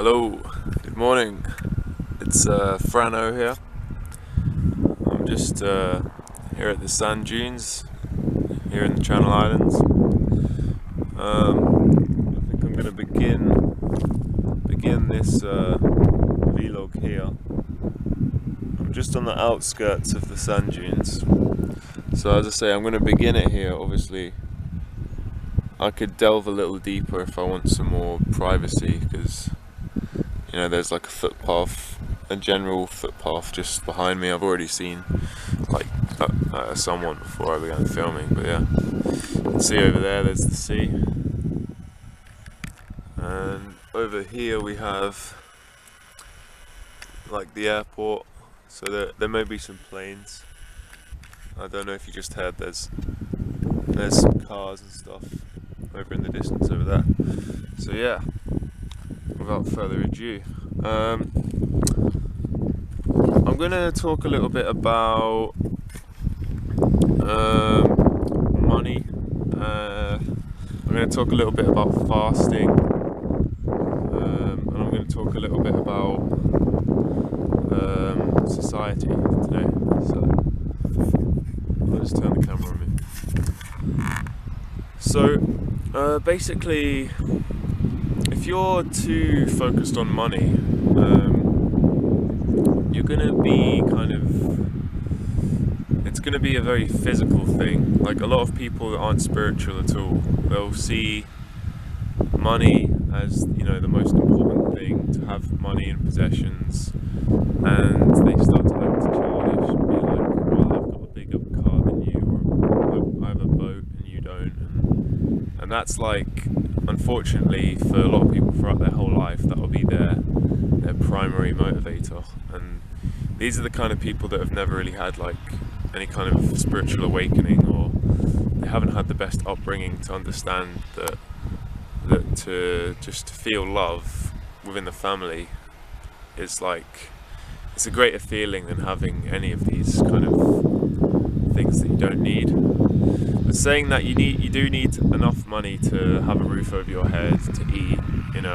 Hello, good morning. It's Frano here. I'm just here at the sand dunes here in the Channel Islands. I think I'm going to begin this vlog here. I'm just on the outskirts of the sand dunes. So as I say, I'm going to begin it here. Obviously, I could delve a little deeper if I want some more privacy, because there's like a footpath, a general footpath just behind me. I've already seen like someone before I began filming, but yeah, you can see over there's the sea, and over here we have like the airport. So there may be some planes. I don't know if you just heard. There's some cars and stuff over in the distance over there. So yeah, without further ado, I'm going to talk a little bit about money. I'm going to talk a little bit about fasting, and I'm going to talk a little bit about society today. So I'll just turn the camera on me. So basically, if you're too focused on money, you're going to be it's going to be a very physical thing. Like a lot of people that aren't spiritual at all, they'll see money as, the most important thing, to have money and possessions, and they start to act childish and be like, well, I've got a bigger car than you, or I have a boat and you don't, and that's like, unfortunately for a lot of people throughout their whole life, that will be their primary motivator. And these are the kind of people that have never really had like any kind of spiritual awakening, or they haven't had the best upbringing to understand that to just feel love within the family is like, it's a greater feeling than having any of these kind of things that you don't need. But saying that, you do need enough money to have a roof over your head, to eat, and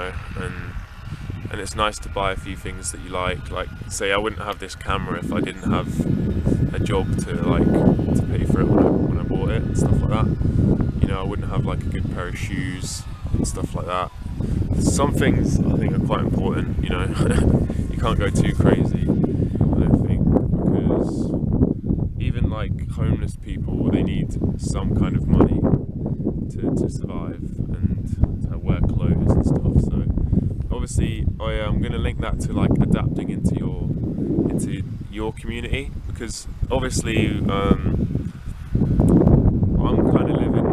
it's nice to buy a few things that you like. Like, say, I wouldn't have this camera if I didn't have a job to pay for it when I bought it and stuff like that. I wouldn't have like a good pair of shoes and stuff like that. Some things I think are quite important. You can't go too crazy, I don't think, because even like homeless people, they need some kind of money to survive and to wear clothes and stuff. So obviously I'm going to link that to like adapting into your community, because obviously I'm kind of living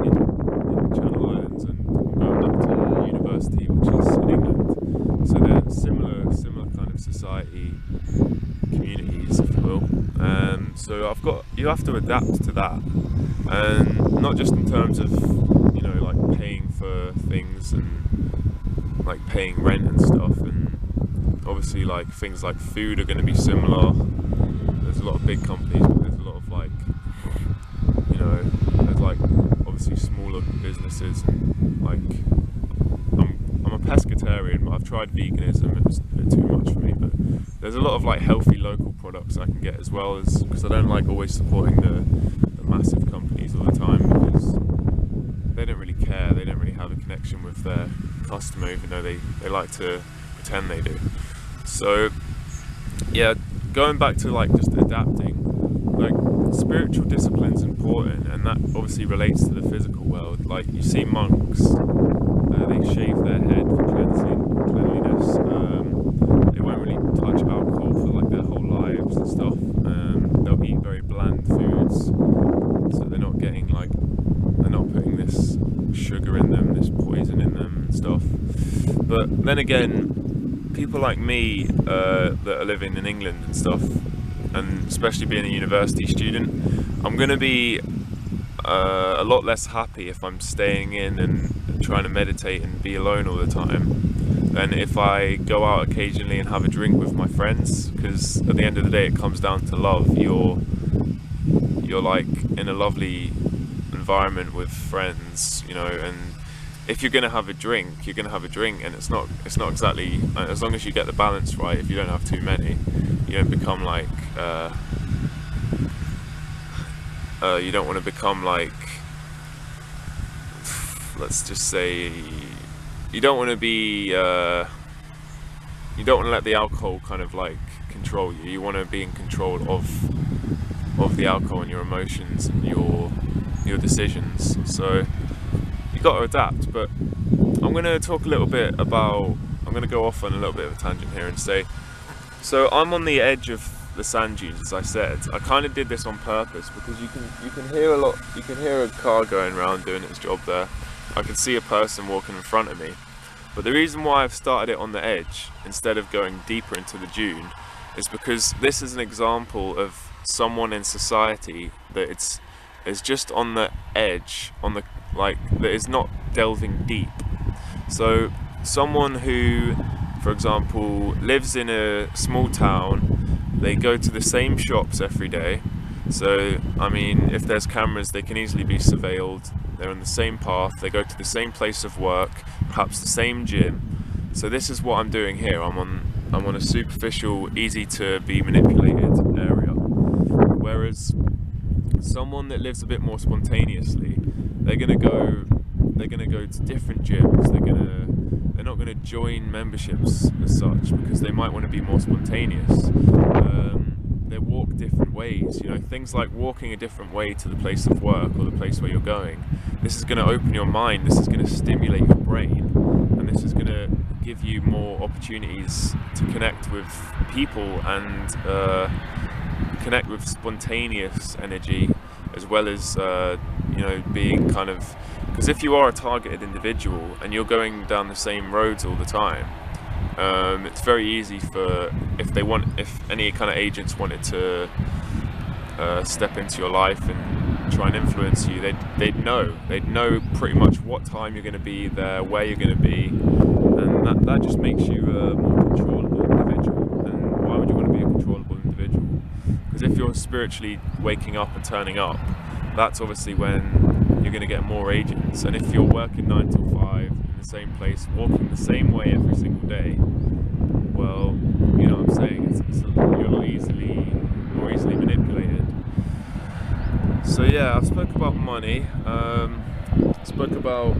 in the Channel Islands, and I'm going back to university, which is in England. So they're similar kind of society, communities, if you will. So you have to adapt to that, and not just in terms of like paying for things and like paying rent and stuff, and obviously like things like food are going to be similar. There's a lot of big companies, but there's a lot of like there's like obviously smaller businesses, and like I'm a pescatarian, but I've tried veganism. It was a bit too much for me, but there's a lot of like healthy local products I can get, as well as, because I don't like always supporting the massive companies all the time, because they don't really care. They don't really have a connection with their customer, even though they like to pretend they do. So yeah, going back to like just adapting, like spiritual discipline's important, and that obviously relates to the physical world. Like you see monks, they shave their head for cleanliness. They won't really touch alcohol for like their whole lives and stuff. They'll eat very bland foods, so they're not putting this sugar in them, this poison in them and stuff. But then again, people like me that are living in England and stuff, and especially being a university student, I'm going to be a lot less happy if I'm staying in and trying to meditate and be alone all the time, than if I go out occasionally and have a drink with my friends. Because at the end of the day, it comes down to love. You're like in a lovely environment with friends, and if you're gonna have a drink, you're gonna have a drink, and it's not exactly, as long as you get the balance right. If you don't have too many, you don't become like you don't want to become like, let's just say, you don't want to be you don't want to let the alcohol kind of like control you. You want to be in control of the alcohol and your emotions and your decisions. So you got to adapt. But I'm going to talk a little bit about, I'm going to go off on a little bit of a tangent here and say, so I'm on the edge of the sand dunes, as I said. I kind of did this on purpose because you can hear a lot. You can hear a car going around doing its job there. I can see a person walking in front of me. But the reason why I've started it on the edge instead of going deeper into the dune is because this is an example of someone in society that is just on the edge, on the, like, that is not delving deep. So someone who, for example, lives in a small town, they go to the same shops every day. So, I mean, if there's cameras, they can easily be surveilled. They're on the same path, they go to the same place of work, perhaps the same gym. So this is what I'm doing here. I'm on a superficial, easy to be manipulated area. Whereas someone that lives a bit more spontaneously, they're gonna go to different gyms. They're not gonna join memberships as such because they might want to be more spontaneous. They walk different ways, you know, things like walking a different way to the place of work or the place where you're going. This is going to open your mind, this is going to stimulate your brain, and this is going to give you more opportunities to connect with people and connect with spontaneous energy, as well as you know, being kind of, because if you are a targeted individual and you're going down the same roads all the time, it's very easy for, if any kind of agents wanted to step into your life and try and influence you, they'd know pretty much what time you're going to be there, where you're going to be, and that just makes you a more controllable individual. And why would you want to be a controllable individual? Because if you're spiritually waking up and turning up, that's obviously when you're going to get more agents. And if you're working 9 till 5 in the same place, walking the same way every single day, well, you know what I'm saying, you're more easily manipulated. So yeah, I've spoke about money, spoke about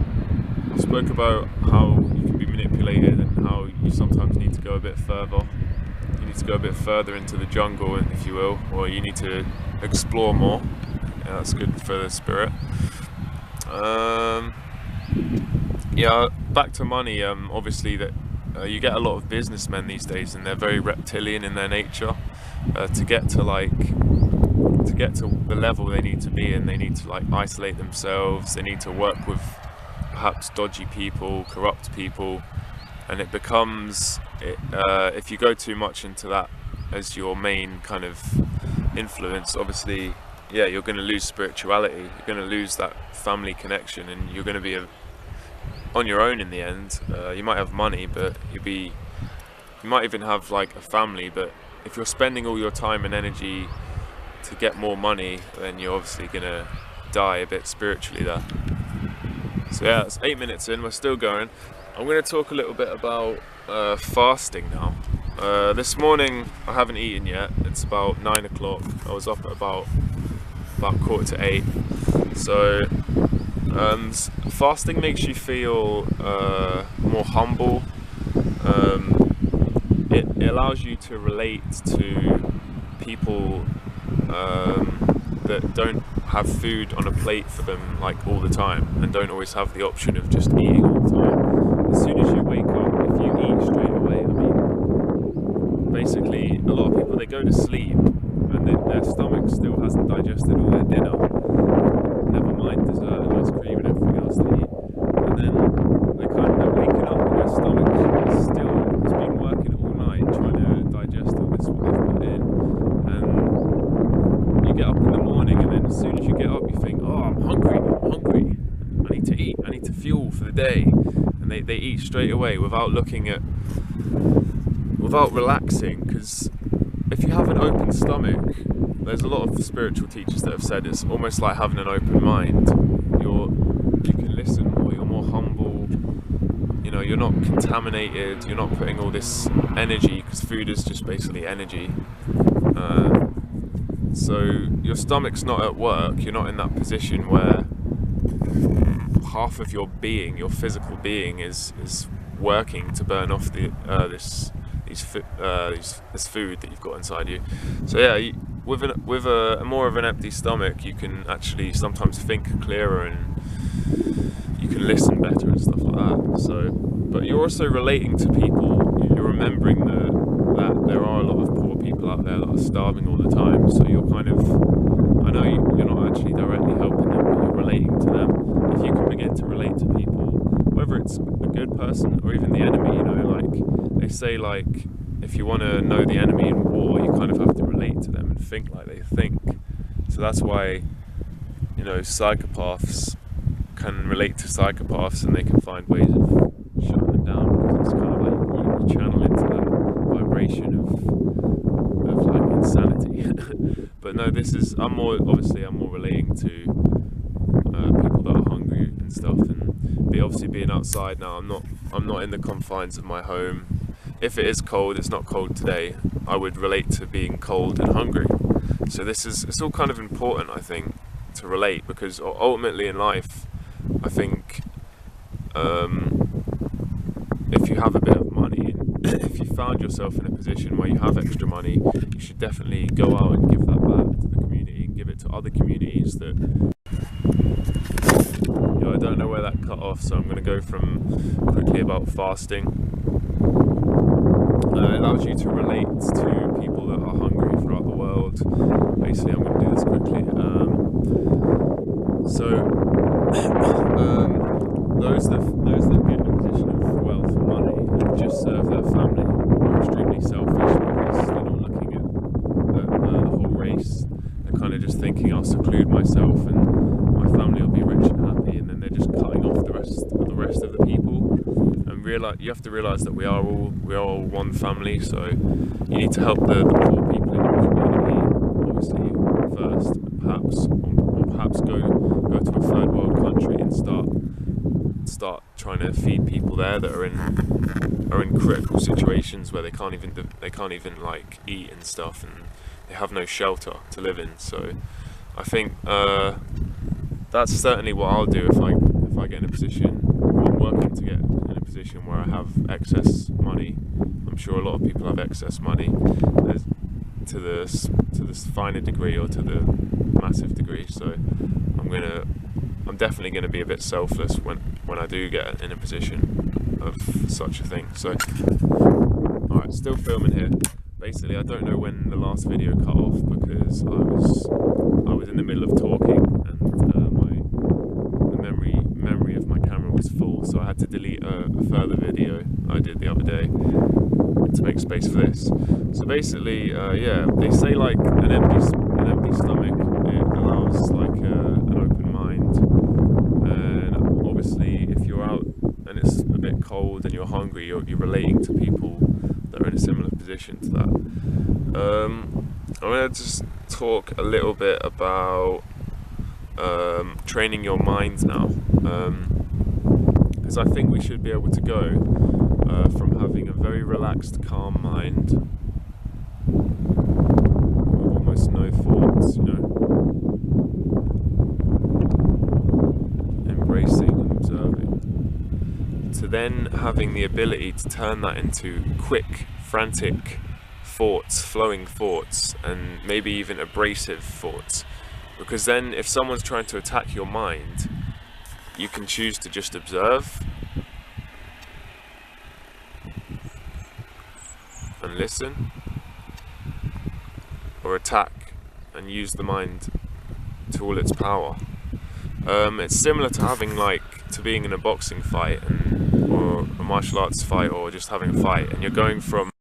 how you can be manipulated and how you sometimes need to go a bit further. You need to go a bit further into the jungle, if you will, or you need to explore more. Yeah, that's good for the spirit. Yeah, back to money. Obviously, that you get a lot of businessmen these days, and they're very reptilian in their nature. To get to the level they need to be in, they need to like isolate themselves. They need to work with perhaps dodgy people, corrupt people, and it becomes, if you go too much into that as your main kind of influence, obviously, yeah, you're going to lose spirituality. You're going to lose that family connection, and you're going to be on your own in the end. You might have money, but you might even have like a family, but if you're spending all your time and energy to get more money, then you're obviously gonna die a bit spiritually there. So yeah, it's 8 minutes in, we're still going. I'm going to talk a little bit about fasting now. This morning I haven't eaten yet. It's about 9 o'clock. I was up at about 7:45. So fasting makes you feel more humble. It allows you to relate to people that don't have food on a plate for them like all the time, and don't always have the option of just eating all the time. As soon as you wake up, if you eat straight away, I mean, basically a lot of people, they go to sleep and their stomach still hasn't digested all their dinner, never mind dessert and ice cream and everything else they eat, and then they're waking up and their stomach has been working all night trying to digest all this what they've put in, and you get up in the morning, and then as soon as you get up you think, oh, I'm hungry, I need to eat, I need to fuel for the day, and they eat straight away without relaxing, because if you have an open stomach, there's a lot of spiritual teachers that have said it's almost like having an open mind. You can listen more, you're more humble, you're not contaminated, you're not putting all this energy, because food is just basically energy. So your stomach's not at work, you're not in that position where half of your being, your physical being, is working to burn off this food that you've got inside you. So yeah, with a more of an empty stomach, you can actually sometimes think clearer and you can listen better and stuff like that. So, but you're also relating to people. You're remembering that there are a lot of poor people out there that are starving all the time. So you're kind of, I know you're not actually directly helping them, but you're relating to them. If you can begin to relate to people, whether it's a good person or even the enemy, like they say, like if you want to know the enemy in war, you kind of have to relate to them and think like they think. So that's why, psychopaths can relate to psychopaths, and they can find ways of shutting them down, because it's kind of like you channel into that vibration of like insanity. But no, I'm more relating to people that are hungry and stuff, and obviously being outside now, I'm not in the confines of my home. If it is cold, it's not cold today, I would relate to being cold and hungry. So it's all kind of important, I think, to relate, because ultimately in life, I think if you have a bit of money, and if you found yourself in a position where you have extra money, you should definitely go out and give that back to the community and give it to other communities that. I don't know where that cut off, so I'm going to go from quickly about fasting. It allows you to relate to people that are hungry throughout the world. Basically, I'm going to do this quickly. Those that get in a position of wealth and money and just serve their family are extremely selfish, because they're not looking at the whole race. They're kind of just thinking, I'll seclude myself and my family will be rich and happy, and then they're just cutting off the rest of the people. And you have to realise that we are all one family. So you need to help the poor people in your community, obviously first, perhaps go to a third world country and start trying to feed people there that are in critical situations where they can't even like eat and stuff, and they have no shelter to live in. So I think that's certainly what I'll do if I get in a position. I'm working to get in a position where I have excess money. I'm sure a lot of people have excess money, to this finer degree or to the massive degree. So I'm definitely going to be a bit selfless when I do get in a position of such a thing. So, alright, still filming here. Basically, I don't know when the last video cut off, because I was in the middle of talking, and the memory of my camera was full, so I had to delete a further video I did the other day to make space for this. So basically, they say like an empty stomach, it allows like an open mind. And obviously, if you're out and it's a bit cold and you're hungry, you're relating to people that are in a similar position to that. I'm going to just talk a little bit about training your mind now, because I think we should be able to go from having a very relaxed, calm mind with almost no thoughts, embracing and observing, to then having the ability to turn that into quick, frantic thoughts, flowing thoughts, and maybe even abrasive thoughts. Because then if someone's trying to attack your mind, you can choose to just observe and listen, or attack and use the mind to all its power. It's similar to being in a boxing fight or a martial arts fight, or just having a fight, and you're going from